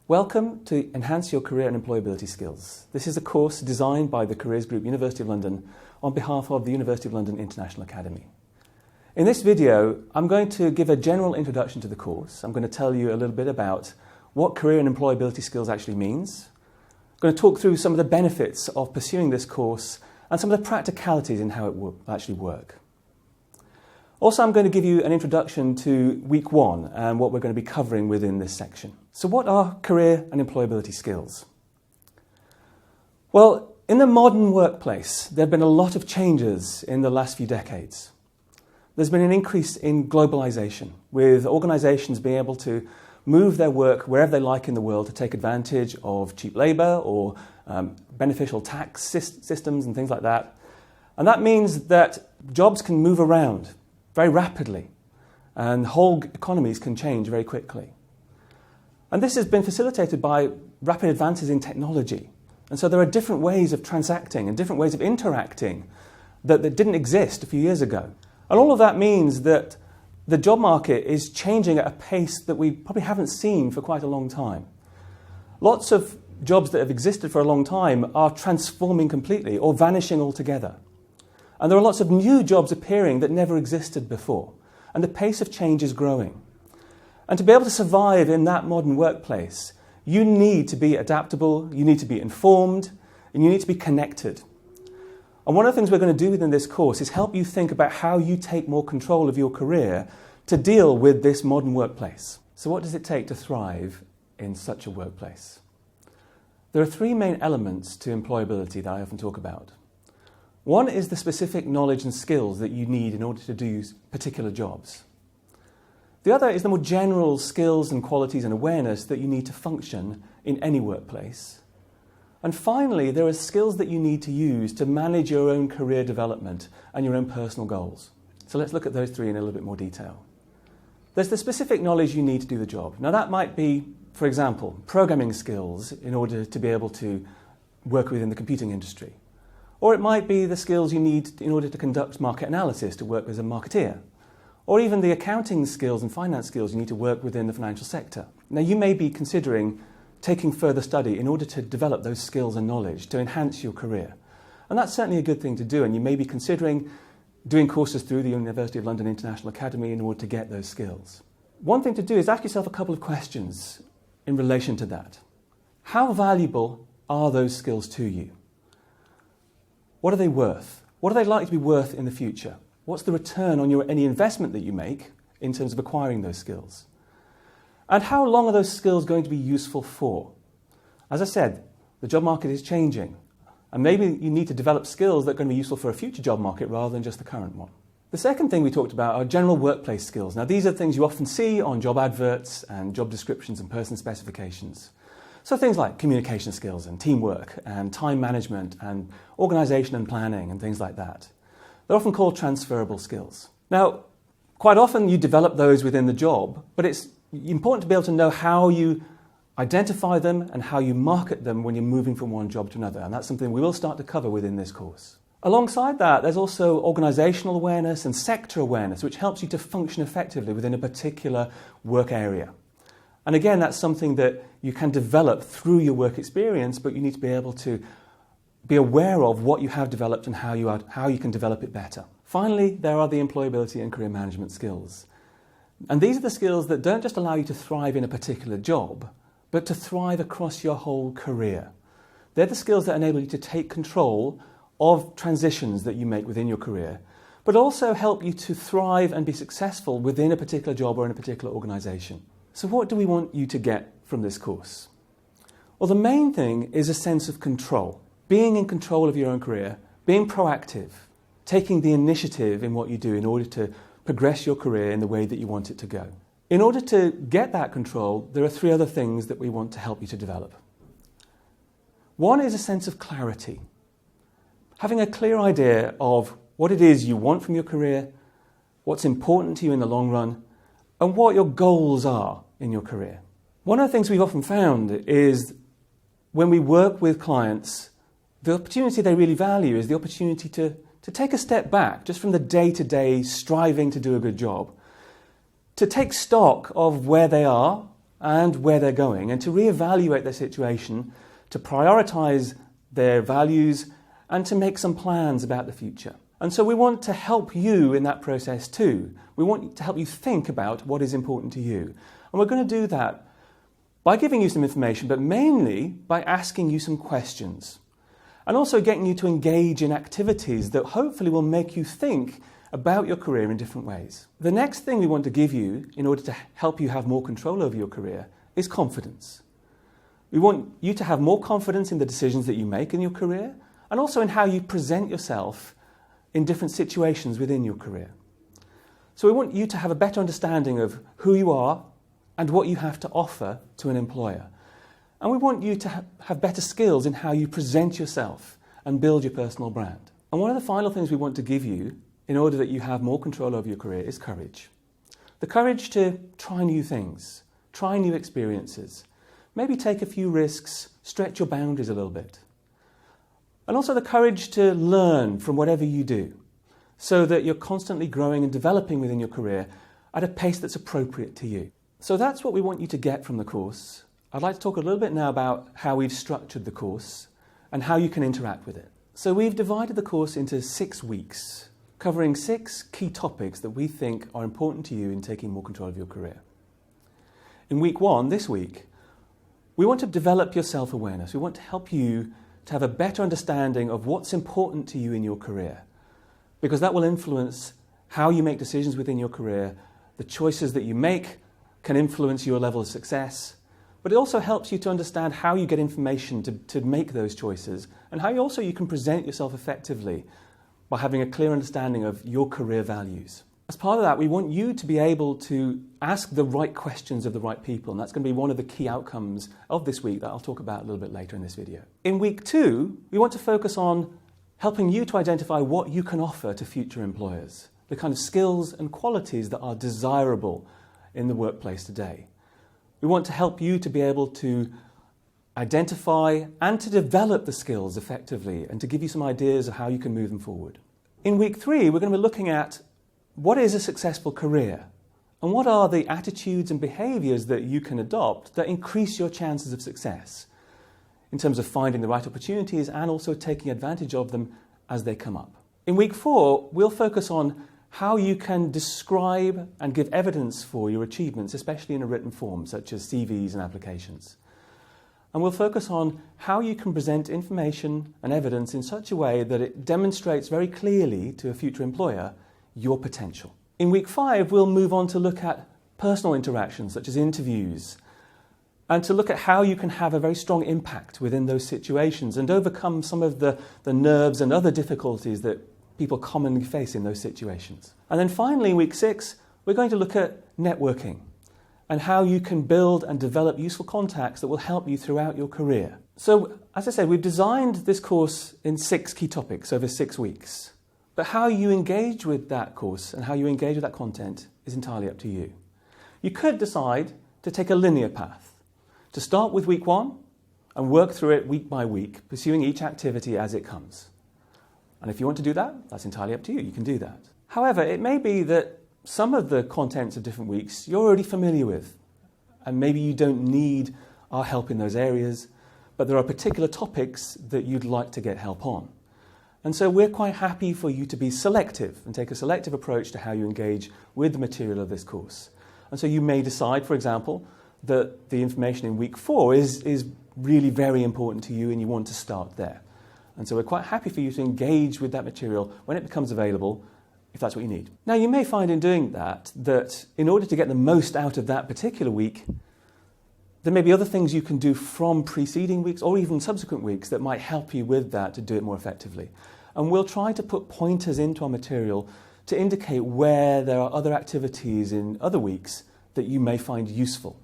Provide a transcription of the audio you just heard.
Welcome to Enhance Your Career and Employability Skills. This is a course designed by the Careers Group, University of London, on behalf of the University of London International Academy. In this video, I'm going to give a general introduction to the course. I'm going to tell you a little bit about what career and employability skills actually means. I'm going to talk through some of the benefits of pursuing this course and some of the practicalities in how it will actually work. Also, I'm going to give you an introduction to week one and what we're going to be covering within this section. So what are career and employability skills? Well, in the modern workplace, there have been a lot of changes in the last few decades. There's been an increase in globalization, with organizations being able to move their work wherever they like in the world to take advantage of cheap labor or beneficial tax systems and things like that. And that means that jobs can move around very rapidly, and whole economies can change very quickly. And this has been facilitated by rapid advances in technology. And so there are different ways of transacting and different ways of interacting that didn't exist a few years ago. And all of that means that the job market is changing at a pace that we probably haven't seen for quite a long time. Lots of jobs that have existed for a long time are transforming completely or vanishing altogether. And there are lots of new jobs appearing that never existed before. And the pace of change is growing. And to be able to survive in that modern workplace, you need to be adaptable, you need to be informed, and you need to be connected. And one of the things we're going to do within this course is help you think about how you take more control of your career to deal with this modern workplace. So what does it take to thrive in such a workplace? There are three main elements to employability that I often talk about. One is the specific knowledge and skills that you need in order to do particular jobs. The other is the more general skills and qualities and awareness that you need to function in any workplace. And finally, there are skills that you need to use to manage your own career development and your own personal goals. So let's look at those three in a little bit more detail. There's the specific knowledge you need to do the job. Now that might be, for example, programming skills in order to be able to work within the computing industry. Or it might be the skills you need in order to conduct market analysis, to work as a marketeer. Or even the accounting skills and finance skills you need to work within the financial sector. Now you may be considering taking further study in order to develop those skills and knowledge to enhance your career. And that's certainly a good thing to do, and you may be considering doing courses through the University of London International Academy in order to get those skills. One thing to do is ask yourself a couple of questions in relation to that. How valuable are those skills to you? What are they worth? What are they likely to be worth in the future? What's the return on any investment that you make in terms of acquiring those skills? And how long are those skills going to be useful for? As I said, the job market is changing, and maybe you need to develop skills that are going to be useful for a future job market rather than just the current one. The second thing we talked about are general workplace skills. Now these are things you often see on job adverts and job descriptions and person specifications. So things like communication skills and teamwork and time management and organisation and planning and things like that. They're often called transferable skills. Now, quite often you develop those within the job, but it's important to be able to know how you identify them and how you market them when you're moving from one job to another. And that's something we will start to cover within this course. Alongside that, there's also organisational awareness and sector awareness, which helps you to function effectively within a particular work area. And again, that's something that you can develop through your work experience, but you need to be able to be aware of what you have developed and how you can develop it better. Finally, there are the employability and career management skills. And these are the skills that don't just allow you to thrive in a particular job, but to thrive across your whole career. They're the skills that enable you to take control of transitions that you make within your career, but also help you to thrive and be successful within a particular job or in a particular organisation. So what do we want you to get from this course? Well, the main thing is a sense of control. Being in control of your own career, being proactive, taking the initiative in what you do in order to progress your career in the way that you want it to go. In order to get that control, there are three other things that we want to help you to develop. One is a sense of clarity. Having a clear idea of what it is you want from your career, what's important to you in the long run, and what your goals are in your career. One of the things we've often found is when we work with clients, the opportunity they really value is the opportunity to take a step back just from the day-to-day striving to do a good job, to take stock of where they are and where they're going, and to reevaluate their situation, to prioritise their values, and to make some plans about the future. And so we want to help you in that process too. We want to help you think about what is important to you. And we're going to do that by giving you some information, but mainly by asking you some questions. And also getting you to engage in activities that hopefully will make you think about your career in different ways. The next thing we want to give you in order to help you have more control over your career is confidence. We want you to have more confidence in the decisions that you make in your career and also in how you present yourself in different situations within your career. So we want you to have a better understanding of who you are and what you have to offer to an employer. And we want you to have better skills in how you present yourself and build your personal brand. And one of the final things we want to give you in order that you have more control over your career is courage. The courage to try new things, try new experiences, maybe take a few risks, stretch your boundaries a little bit. And also the courage to learn from whatever you do so that you're constantly growing and developing within your career at a pace that's appropriate to you. So that's what we want you to get from the course. I'd like to talk a little bit now about how we've structured the course and how you can interact with it. So we've divided the course into 6 weeks, covering 6 key topics that we think are important to you in taking more control of your career. In week 1, this week, we want to develop your self-awareness. We want to help you to have a better understanding of what's important to you in your career, because that will influence how you make decisions within your career. The choices that you make can influence your level of success, but it also helps you to understand how you get information to make those choices and how you can present yourself effectively by having a clear understanding of your career values. As part of that, we want you to be able to ask the right questions of the right people, and that's going to be one of the key outcomes of this week that I'll talk about a little bit later in this video. In week 2, we want to focus on helping you to identify what you can offer to future employers, the kind of skills and qualities that are desirable in the workplace today. We want to help you to be able to identify and to develop the skills effectively and to give you some ideas of how you can move them forward. In week 3, we're going to be looking at what is a successful career and what are the attitudes and behaviours that you can adopt that increase your chances of success in terms of finding the right opportunities and also taking advantage of them as they come up. In week 4, we'll focus on how you can describe and give evidence for your achievements, especially in a written form, such as CVs and applications. And we'll focus on how you can present information and evidence in such a way that it demonstrates very clearly to a future employer your potential. In week 5, we'll move on to look at personal interactions, such as interviews, and to look at how you can have a very strong impact within those situations and overcome some of the nerves and other difficulties that people commonly face in those situations. And then finally, in week 6, we're going to look at networking and how you can build and develop useful contacts that will help you throughout your career. So, as I said, we've designed this course in 6 key topics over 6 weeks. But how you engage with that course and how you engage with that content is entirely up to you. You could decide to take a linear path, to start with week 1 and work through it week by week, pursuing each activity as it comes. And if you want to do that, that's entirely up to you. You can do that. However, it may be that some of the contents of different weeks you're already familiar with, and maybe you don't need our help in those areas, but there are particular topics that you'd like to get help on. And so we're quite happy for you to be selective and take a selective approach to how you engage with the material of this course. And so you may decide, for example, that the information in week 4 is really very important to you and you want to start there. And so we're quite happy for you to engage with that material when it becomes available, if that's what you need. Now, you may find in doing that in order to get the most out of that particular week, there may be other things you can do from preceding weeks or even subsequent weeks that might help you with that to do it more effectively. And we'll try to put pointers into our material to indicate where there are other activities in other weeks that you may find useful.